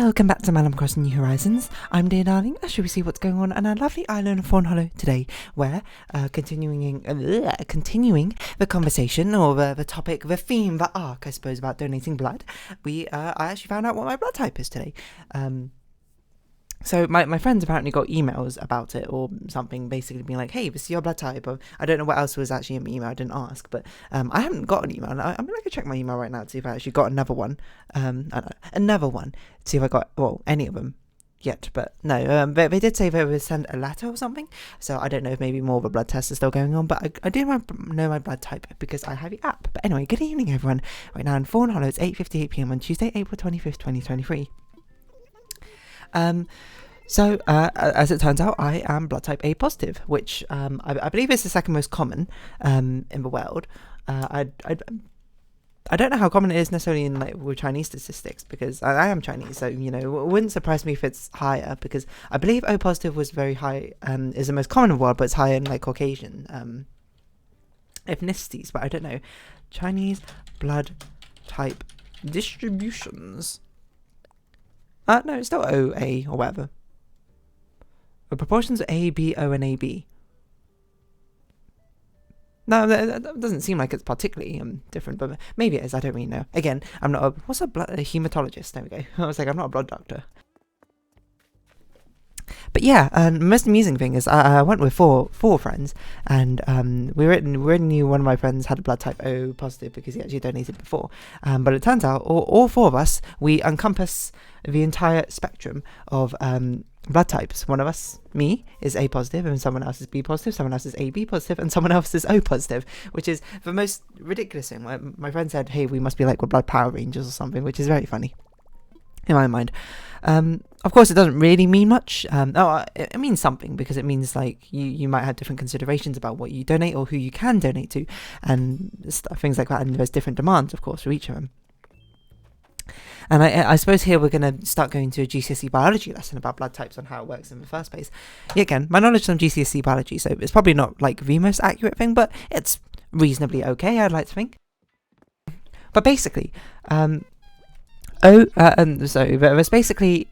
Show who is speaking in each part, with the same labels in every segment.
Speaker 1: Welcome back to Malum Crossing New Horizons. I'm dear darling. Shall we see what's going on on our lovely island of Fawnhollow today, where continuing the conversation or the topic, the theme, the arc, I suppose, about donating blood. I actually found out what my blood type is today. So my friends apparently got emails about it or something, basically being like, hey, this is your blood type. Or I don't know what else was actually in the email, I didn't ask, but I haven't got an email. I mean, I could check my email right now to see if I actually got another one, to see if I got, any of them yet, but no, they did say they would send a letter or something, so I don't know if maybe more of a blood test is still going on, but I do know my blood type because I have the app. But anyway, good evening everyone. Right now in Fawnhollow, it's 8:58pm on Tuesday, April 25th, 2023. So, as it turns out, I am blood type A positive, which I believe is the second most common in the world. I don't know how common it is necessarily in with Chinese statistics, because I am Chinese, so it wouldn't surprise me if it's higher, because I believe O positive was very high, is the most common in the world, but it's higher in Caucasian ethnicities. But I don't know. Chinese blood type distributions. No, it's still O, A, or whatever. The proportions are A, B, O, and AB. No, that doesn't seem like it's particularly different, but maybe it is, I don't really know. Again, I'm not a hematologist, there we go. I was like, I'm not a blood doctor. But yeah, the most amusing thing is I went with four friends, and we already knew one of my friends had a blood type O positive because he actually donated before. But it turns out all four of us, we encompass the entire spectrum of blood types. One of us, me, is A positive, and someone else is B positive, someone else is AB positive, and someone else is O positive, which is the most ridiculous thing. My friend said, hey, we must be like Blood Power Rangers or something, which is very funny in my mind. Of course, it doesn't really mean much. It means something, because it means you might have different considerations about what you donate or who you can donate to, and things like that. And there's different demands, of course, for each of them. And I suppose here we're going to start going to a GCSE biology lesson about blood types and how it works in the first place. Yeah, again, my knowledge on GCSE biology, so it's probably not the most accurate thing, but it's reasonably okay, I'd like to think. But basically, there's basically,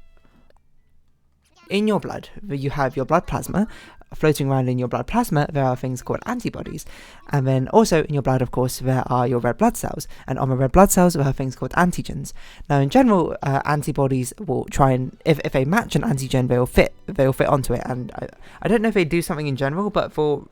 Speaker 1: in your blood, you have your blood plasma. Floating around in your blood plasma, there are things called antibodies. And then also in your blood, of course, there are your red blood cells. And on the red blood cells, there are things called antigens. Now, in general, antibodies will try and, if they match an antigen, they'll fit onto it. And I don't know if they do something in general, but for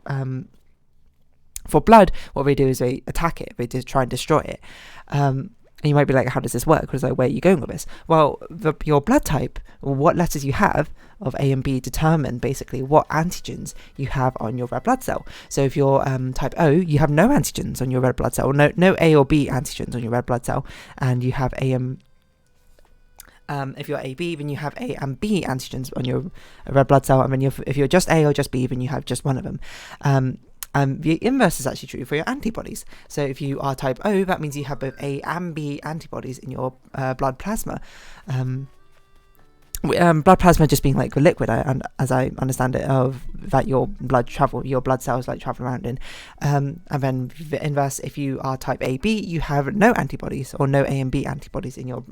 Speaker 1: blood, what they do is they attack it. They just try and destroy it. And you might be like, how does this work? Because where are you going with this? Well, your blood type, what letters you have of A and B, determine basically what antigens you have on your red blood cell. So if you're type O, you have no antigens on your red blood cell, or no A or B antigens on your red blood cell, and you have A and if you're AB, then you have A and B antigens on your red blood cell, and then if you're just A or just B, then you have just one of them. The inverse is actually true for your antibodies. So if you are type O, that means you have both A and B antibodies in your blood plasma. Blood plasma just being the liquid, and as I understand it, of that your blood cells travel around in. And then the inverse, if you are type AB, you have no antibodies or no A and B antibodies in your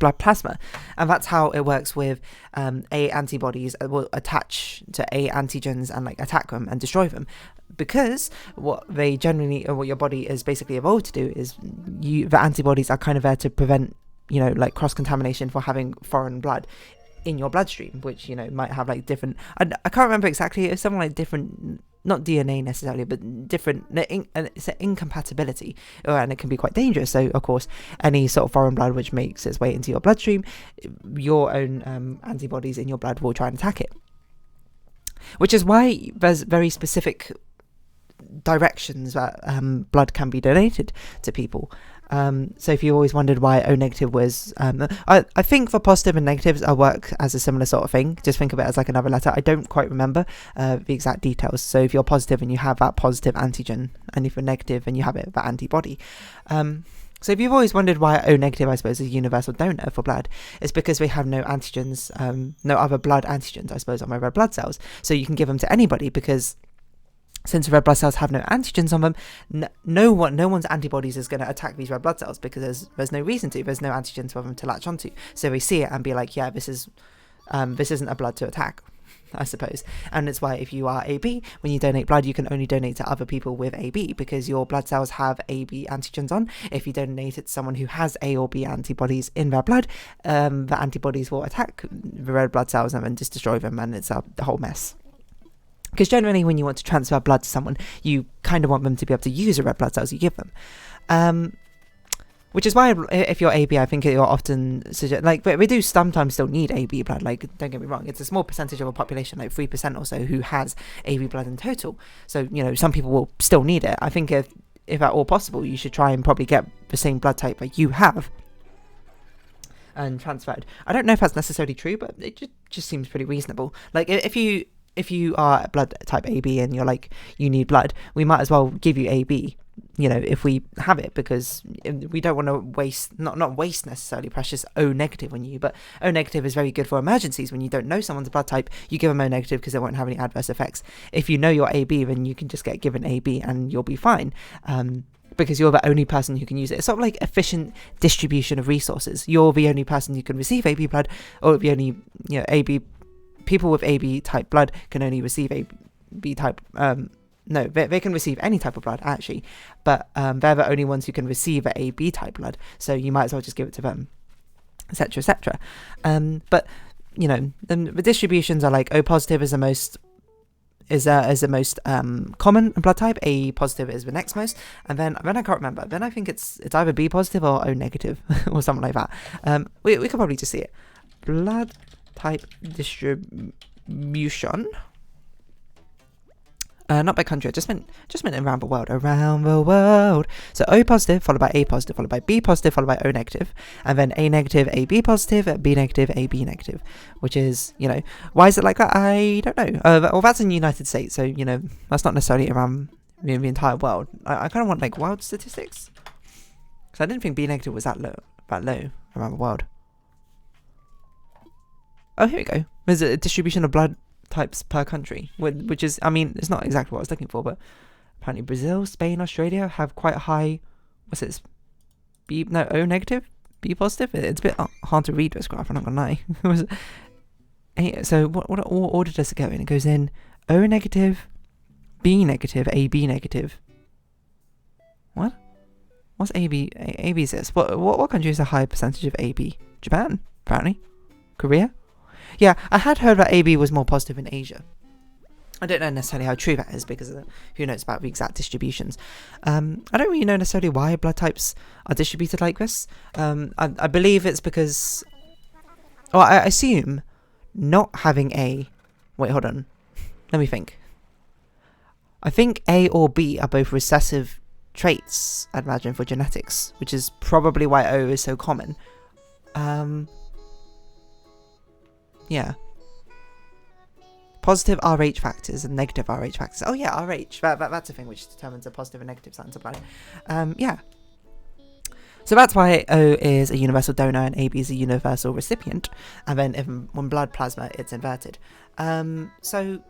Speaker 1: blood plasma. And that's how it works with A antibodies will attach to A antigens and attack them and destroy them, because what your body is basically evolved to do is the antibodies are kind of there to prevent cross-contamination for having foreign blood in your bloodstream, which might have different, I can't remember exactly, it's something different, not DNA necessarily, but different, it's an incompatibility, and it can be quite dangerous. So of course, any sort of foreign blood which makes its way into your bloodstream, your own antibodies in your blood will try and attack it, which is why there's very specific directions that blood can be donated to people. So if you always wondered why O negative was, I think for positive and negatives I work as a similar sort of thing. Just think of it as another letter. I don't quite remember the exact details. So if you're positive and you have that positive antigen, and if you're negative and you have that antibody. So if you've always wondered why O negative, I suppose, is a universal donor for blood, it's because we have no antigens, no other blood antigens, I suppose, on my red blood cells. So you can give them to anybody, because since red blood cells have no antigens on them, no one's antibodies is going to attack these red blood cells, because there's no reason to. There's no antigens for them to latch onto. So we see it and be like, yeah, this isn't a blood to attack, I suppose. And it's why if you are AB, when you donate blood, you can only donate to other people with AB, because your blood cells have AB antigens on. If you donate it to someone who has A or B antibodies in their blood, the antibodies will attack the red blood cells and then just destroy them, and it's a whole mess. Because generally when you want to transfer blood to someone, you kind of want them to be able to use the red blood cells you give them. Which is why if you're AB, I think you're often but we do sometimes still need AB blood. Like, don't get me wrong, it's a small percentage of a population, like 3% or so, who has AB blood in total. So, some people will still need it. I think if at all possible, you should try and probably get the same blood type that you have and transferred. I don't know if that's necessarily true, but it just seems pretty reasonable. Like, if you are blood type AB and you're like, you need blood, we might as well give you AB, if we have it, because we don't want to waste, not waste necessarily precious O negative on you, but O negative is very good for emergencies. When you don't know someone's blood type, you give them O negative because they won't have any adverse effects. If you know you're AB, then you can just get given AB and you'll be fine. Because you're the only person who can use it. It's sort of like efficient distribution of resources. You're the only person who can receive AB blood, or the only, AB people with AB type blood can only receive AB type. No, they can receive any type of blood actually, but they're the only ones who can receive a AB type blood. So you might as well just give it to them, etc., etc. But the distributions are like O positive is the most common blood type. A positive is the next most, and then I can't remember. Then I think it's either B positive or O negative or something like that. We could probably just see it. Blood type distribution. Not by country. I just meant around the world. Around the world. So O positive followed by A positive followed by B positive followed by O negative, and then A negative, AB positive, B negative, AB negative. Which is, why is it like that? I don't know. Well, that's in the United States, so that's not necessarily around the entire world. I kind of want like world statistics, because I didn't think B negative was that low around the world. Oh, here we go. There's a distribution of blood types per country, which is, it's not exactly what I was looking for, but apparently Brazil, Spain, Australia have quite a high, O negative, B positive. It's a bit hard to read this graph, I'm not gonna lie. So what order does it go in? It goes in O negative, B negative, AB negative. What? What's AB? AB is this? What country has a high percentage of AB? Japan, apparently. Korea? Yeah, I had heard that AB was more positive in Asia. I don't know necessarily how true that is, because who knows about the exact distributions. I don't really know necessarily why blood types are distributed like this. I believe it's because... I assume not having A... Wait, hold on. Let me think. I think A or B are both recessive traits, I'd imagine, for genetics, which is probably why O is so common. Yeah. Positive Rh factors and negative Rh factors. Oh yeah, Rh. That's a thing which determines a positive and negative science of blood. Yeah. So that's why O is a universal donor and AB is a universal recipient. And then when blood plasma, it's inverted. So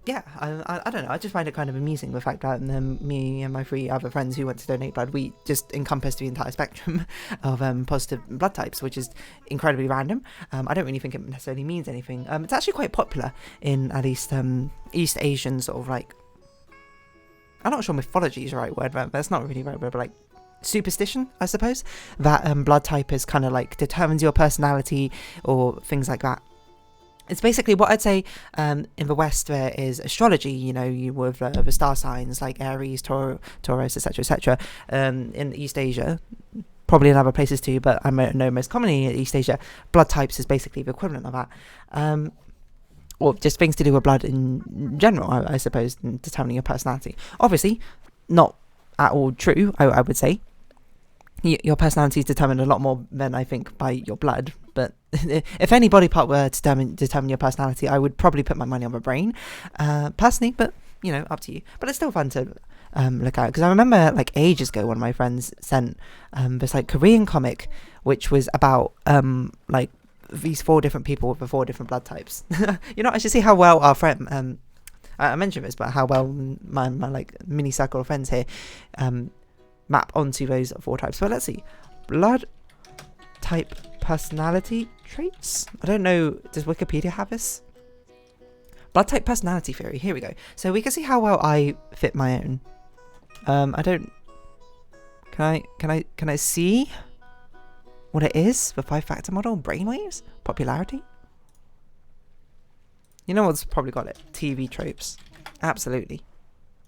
Speaker 1: yeah, I don't know. I just find it kind of amusing, the fact that me and my 3 other friends who went to donate blood, we just encompassed the entire spectrum of positive blood types, which is incredibly random. I don't really think it necessarily means anything. It's actually quite popular in at least East Asian sort of like, I'm not sure mythology is the right word, but that's not really the right word, but like superstition, I suppose, that blood type is kind of like determines your personality or things like that. It's basically what I'd say in the West there is astrology, you with the star signs like Aries, Taurus, etc., etc. In East Asia, probably in other places too, but I know most commonly in East Asia, blood types is basically the equivalent of that. Or just things to do with blood in general, I suppose, in determining your personality. Obviously, not at all true, I would say. Your personality is determined a lot more than I think by your blood, but if any body part were to determine your personality, I would probably put my money on my brain, personally, but up to you. But it's still fun to look at, because I remember like ages ago one of my friends sent this like Korean comic which was about like these 4 different people with the 4 different blood types. I should see how well our friend I mentioned this, but how well my like mini circle of friends here map onto those 4 types. So let's see. Blood type personality traits. I don't know. Does Wikipedia have this? Blood type personality theory. Here we go. So we can see how well I fit my own. I don't. Can I see what it is? The 5-factor model. Brainwaves. Popularity. You know what's probably got it? TV tropes. Absolutely.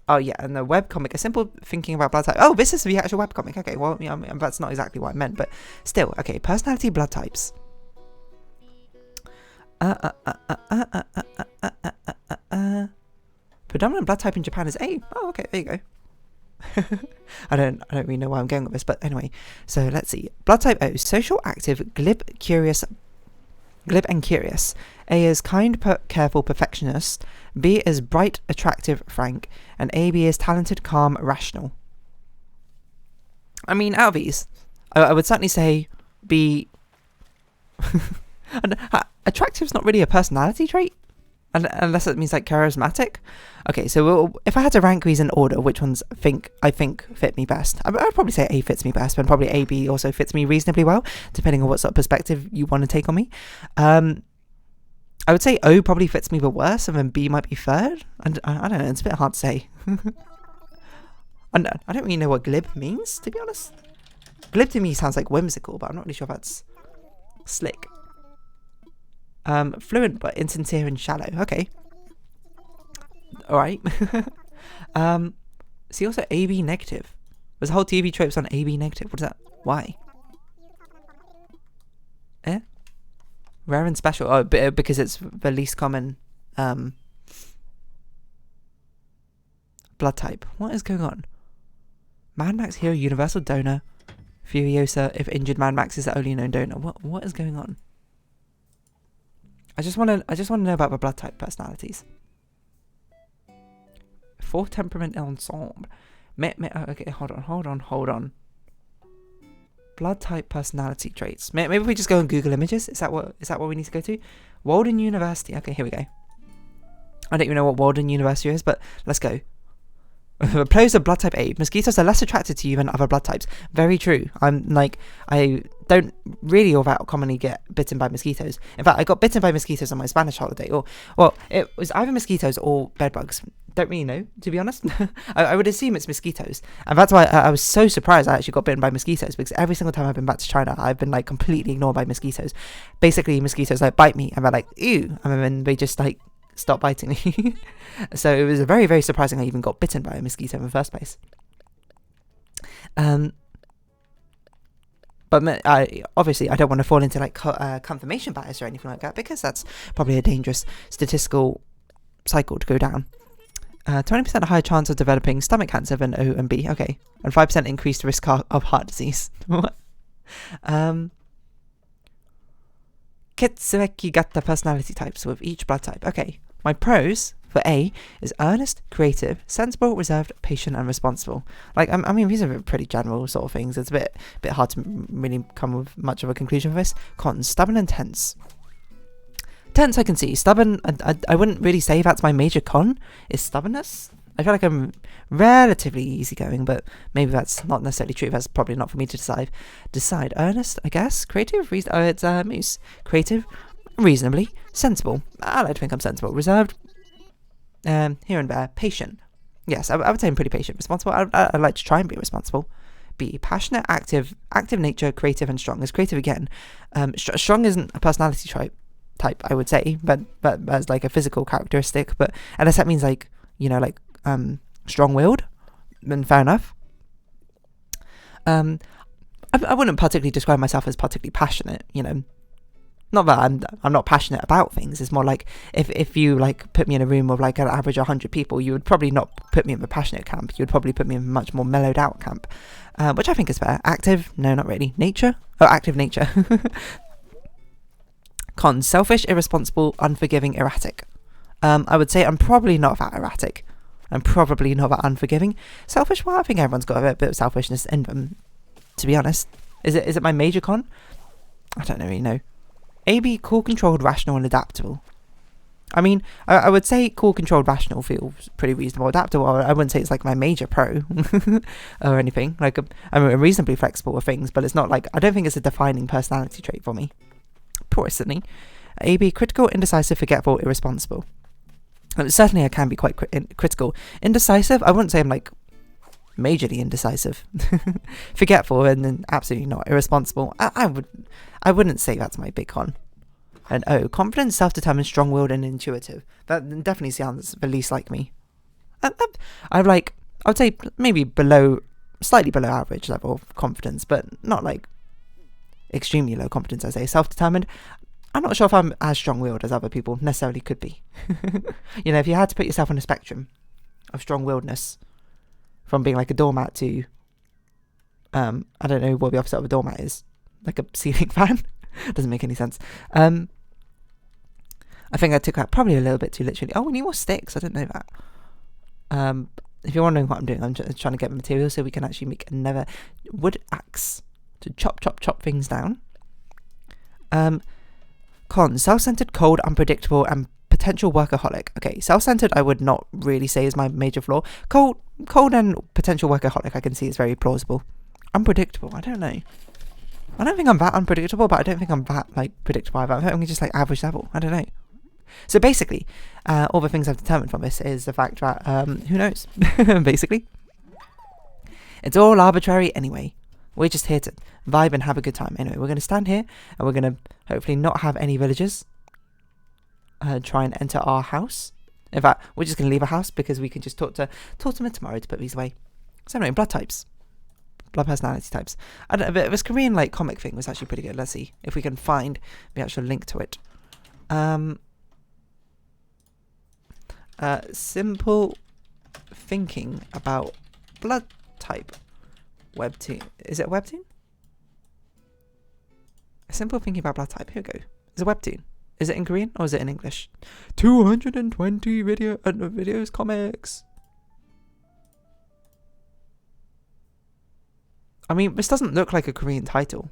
Speaker 1: Oh yeah, and the webcomic. A simple thinking about blood type. Oh, this is the actual webcomic. Okay, well, yeah, that's not exactly what I meant, but still. Okay, personality blood types. Predominant blood type in Japan is A. Oh, okay, there you go. I don't really know why I'm going with this, but anyway. So let's see. Blood type O, social, active, glib, and curious. A is kind, careful, perfectionist. B is bright, attractive, frank, and AB is talented, calm, rational. I mean, out of these, I would certainly say B. Attractive is not really a personality trait, unless it means like charismatic. Okay, so if I had to rank these in order, which ones I think fit me best? I'd probably say A fits me best, but probably AB also fits me reasonably well, depending on what sort of perspective you want to take on me. I would say O probably fits me the worst, and then B might be third. And I don't know, it's a bit hard to say. I don't really know what glib means, to be honest. Glib to me sounds like whimsical, but I'm not really sure if that's slick. Fluent but insincere and shallow. Okay. Alright. See also AB negative. There's a whole TV tropes on AB negative. What is that? Why? Rare and special. Oh, because it's the least common blood type. What is going on? Mad Max hero, universal donor. Furiosa, if injured, Mad Max is the only known donor. What is going on? I just want to know about the blood type personalities. 4 temperament ensemble. Okay, hold on. Blood type personality traits. Maybe we just go on Google Images. Is that what we need to go to? Walden University. Okay, here we go. I don't even know what Walden University is, but let's go. Pros of blood type A. Mosquitoes are less attracted to you than other blood types. Very true. I don't really or that commonly get bitten by mosquitoes. In fact, I got bitten by mosquitoes on my Spanish holiday. It was either mosquitoes or bedbugs. Don't really know, to be honest. I would assume it's mosquitoes. And that's why I was so surprised I actually got bitten by mosquitoes, because every single time I've been back to China, I've been like completely ignored by mosquitoes. Basically, mosquitoes like bite me and they're like, ew. And then they just like stop biting me. So it was very, very surprising I even got bitten by a mosquito in the first place. But obviously I don't want to fall into like confirmation bias or anything like that, because that's probably a dangerous statistical cycle to go down. 20% higher chance of developing stomach cancer than O and B. Okay. And 5% increased risk of heart disease. What? Ketsueki gata personality types with each blood type. Okay. My pros for A is earnest, creative, sensible, reserved, patient, and responsible. Like, I mean, these are pretty general sort of things. It's a bit hard to really come with much of a conclusion for this. Cons, stubborn and tense. Tense, I can see. Stubborn, I wouldn't really say that's my major con, is stubbornness. I feel like I'm relatively easygoing, but maybe that's not necessarily true. That's probably not for me to decide. Earnest, I guess. Creative, it's Moose. Creative, reasonably. Sensible. I like to think I'm sensible. Reserved, here and there. Patient. Yes, I would say I'm pretty patient. Responsible, I like to try and be responsible. B, passionate, active nature, creative, and strong. Is creative again. Strong isn't a personality type, I would say, but as like a physical characteristic, but unless that means like, you know, like strong-willed, then fair enough. I wouldn't particularly describe myself as particularly passionate, you know. Not that I'm not passionate about things. It's more like if you like put me in a room of like an average 100 people, you would probably not put me in the passionate camp. You would probably put me in a much more mellowed out camp, which I think is fair. Active? No, not really. Nature? Oh, active nature. Cons, selfish, irresponsible, unforgiving, erratic. I would say I'm probably not that erratic. I'm probably not that unforgiving. Selfish? Well, I think everyone's got a bit of selfishness in them, to be honest. Is it my major con? I don't really know. AB, cool, controlled, rational, and adaptable. I mean, I would say cool, controlled, rational feels pretty reasonable. Adaptable, I wouldn't say it's like my major pro or anything. Like, I'm reasonably flexible with things, but it's not like, I don't think it's a defining personality trait for me. Personally. AB, critical, indecisive, forgetful, irresponsible. And certainly I can be quite critical. Indecisive, I wouldn't say I'm like majorly indecisive. Forgetful, and then absolutely not. Irresponsible, I wouldn't say that's my big con. And O, confident, self-determined, strong-willed, and intuitive. That definitely sounds the least like me. I would say maybe slightly below average level of confidence, but not like extremely low confidence. I say self-determined. I'm not sure if I'm as strong-willed as other people necessarily could be. You know, if you had to put yourself on a spectrum of strong-willedness, from being like a doormat to, I don't know what the opposite of a doormat is, like a ceiling fan. Doesn't make any sense. I think I took that probably a little bit too literally. Oh, we need more sticks. I didn't know that. If you're wondering what I'm doing, I'm just trying to get material so we can actually make another wood axe to chop things down. Con, self-centered, cold, unpredictable, and potential workaholic. Okay, self-centered I would not really say is my major flaw. Cold and potential workaholic I can see is very plausible. Unpredictable, I don't know. I don't think I'm that unpredictable, but I don't think I'm that like predictable either. I think I'm just like average level. I don't know. So basically, all the things I've determined from this is the fact that, who knows, basically. It's all arbitrary anyway. We're just here to vibe and have a good time. Anyway, we're going to stand here and we're going to hopefully not have any villagers try and enter our house. In fact, we're just going to leave our house because we can just talk to them tomorrow to put these away. So anyway, blood types. Blood personality types. I don't know, but this Korean like comic thing was actually pretty good. Let's see if we can find the actual link to it. Simple thinking about blood type. Webtoon. Is it a webtoon? Simple thinking about blood type. Here we go. Is it a webtoon? Is it in Korean or is it in English? 220 videos, comics. I mean, this doesn't look like a Korean title.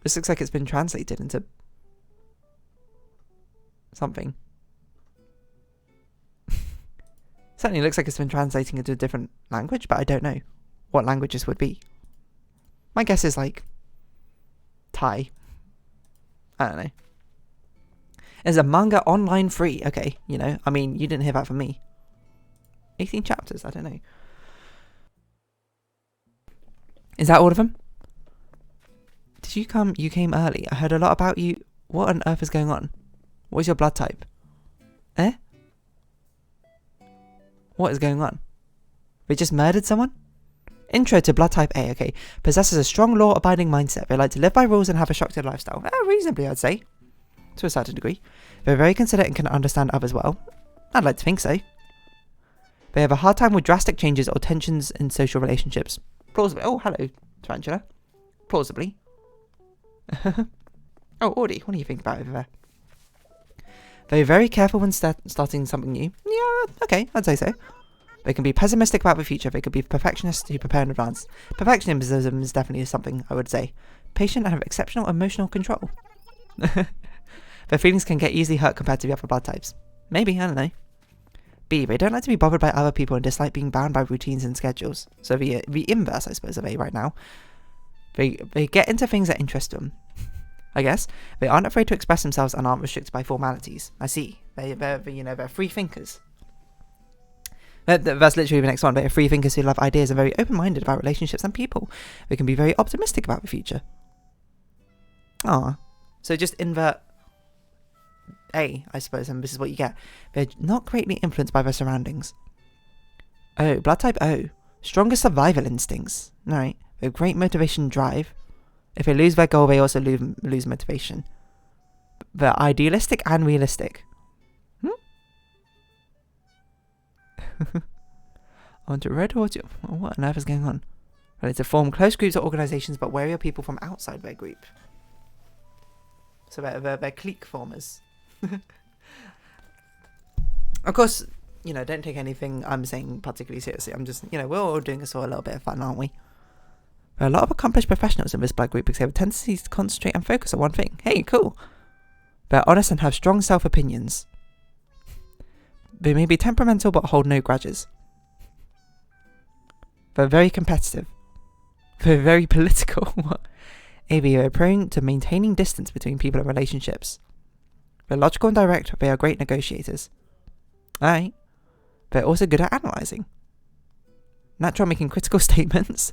Speaker 1: This looks like it's been translated into something. Certainly looks like it's been translating into a different language, but I don't know what languages would be. My guess is like Thai. I don't know. Is a manga online free? Okay, you know, I mean, you didn't hear that from me. 18 chapters, I don't know. Is that all of them? Did you come? You came early. I heard a lot about you. What on earth is going on? What is your blood type? Eh? What is going on? They just murdered someone? Intro to blood type A, okay. Possesses a strong law-abiding mindset. They like to live by rules and have a structured lifestyle. Reasonably, I'd say. To a certain degree. They're very considerate and can understand others well. I'd like to think so. They have a hard time with drastic changes or tensions in social relationships. Plausibly. Oh, hello, Tarantula. Plausibly. Oh, Audie, what do you think about over there? They're very careful when starting something new. Yeah, okay, I'd say so. They can be pessimistic about the future. They could be perfectionists who prepare in advance. Perfectionism is definitely something I would say. Patient and have exceptional emotional control. Their feelings can get easily hurt compared to the other blood types. Maybe, I don't know. B, they don't like to be bothered by other people and dislike being bound by routines and schedules. So the inverse, I suppose, of A right now. They get into things that interest them. I guess. They aren't afraid to express themselves and aren't restricted by formalities. I see. They're free thinkers. That's literally the next one. They're free thinkers who love ideas and very open-minded about relationships and people. They can be very optimistic about the future. Ah, so just invert A, I suppose, and this is what you get. They're not greatly influenced by their surroundings. O, blood type O. Stronger survival instincts. Alright. They have great motivation and drive. If they lose their goal, they also lose motivation. They're idealistic and realistic. I want to red horse. What on earth is going on? Ready to form close groups or organisations, but wary of people from outside their group. So they're clique formers. Of course, you know, don't take anything I'm saying particularly seriously. I'm just, you know, we're all doing this for a little bit of fun, aren't we? There are a lot of accomplished professionals in this blood group because they have a tendency to concentrate and focus on one thing. Hey, cool. They're honest and have strong self-opinions. They may be temperamental but hold no grudges. They're very competitive. They're very political. AB are prone to maintaining distance between people and relationships. They're logical and direct. They are great negotiators. Alright. They're also good at analysing. Natural at making critical statements.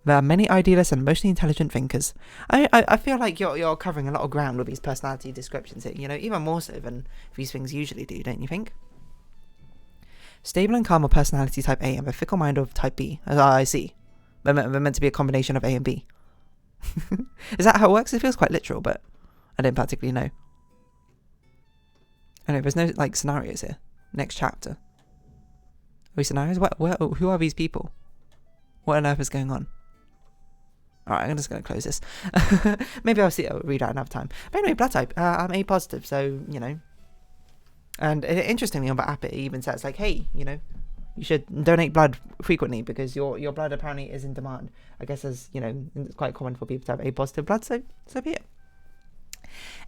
Speaker 1: There are many idealists and emotionally intelligent thinkers. I feel like you're covering a lot of ground with these personality descriptions here, you know, even more so than these things usually do, don't you think? Stable and calm are personality type A and the fickle mind of type B. I see. They're meant to be a combination of A and B. Is that how it works? It feels quite literal, but I don't particularly know. Anyway, there's no like scenarios here. Next chapter. Are we scenarios? Who are these people? What on earth is going on? Alright, I'm just going to close this. Maybe I'll read out another time. But anyway, blood type. I'm A positive, so, you know. And interestingly, on the app, it even says, like, hey, you know, you should donate blood frequently because your blood apparently is in demand. I guess, as you know, it's quite common for people to have A positive blood, so be it.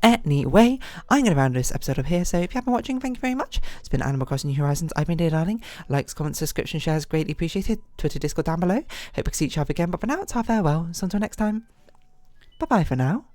Speaker 1: Anyway, I'm going to round this episode up here, so if you have been watching, thank you very much. It's been Animal Crossing New Horizons. I've been Dear Darling. Likes, comments, subscription, shares, greatly appreciated. Twitter, Discord down below. Hope we can see each other again, but for now, it's our farewell. So until next time, bye-bye for now.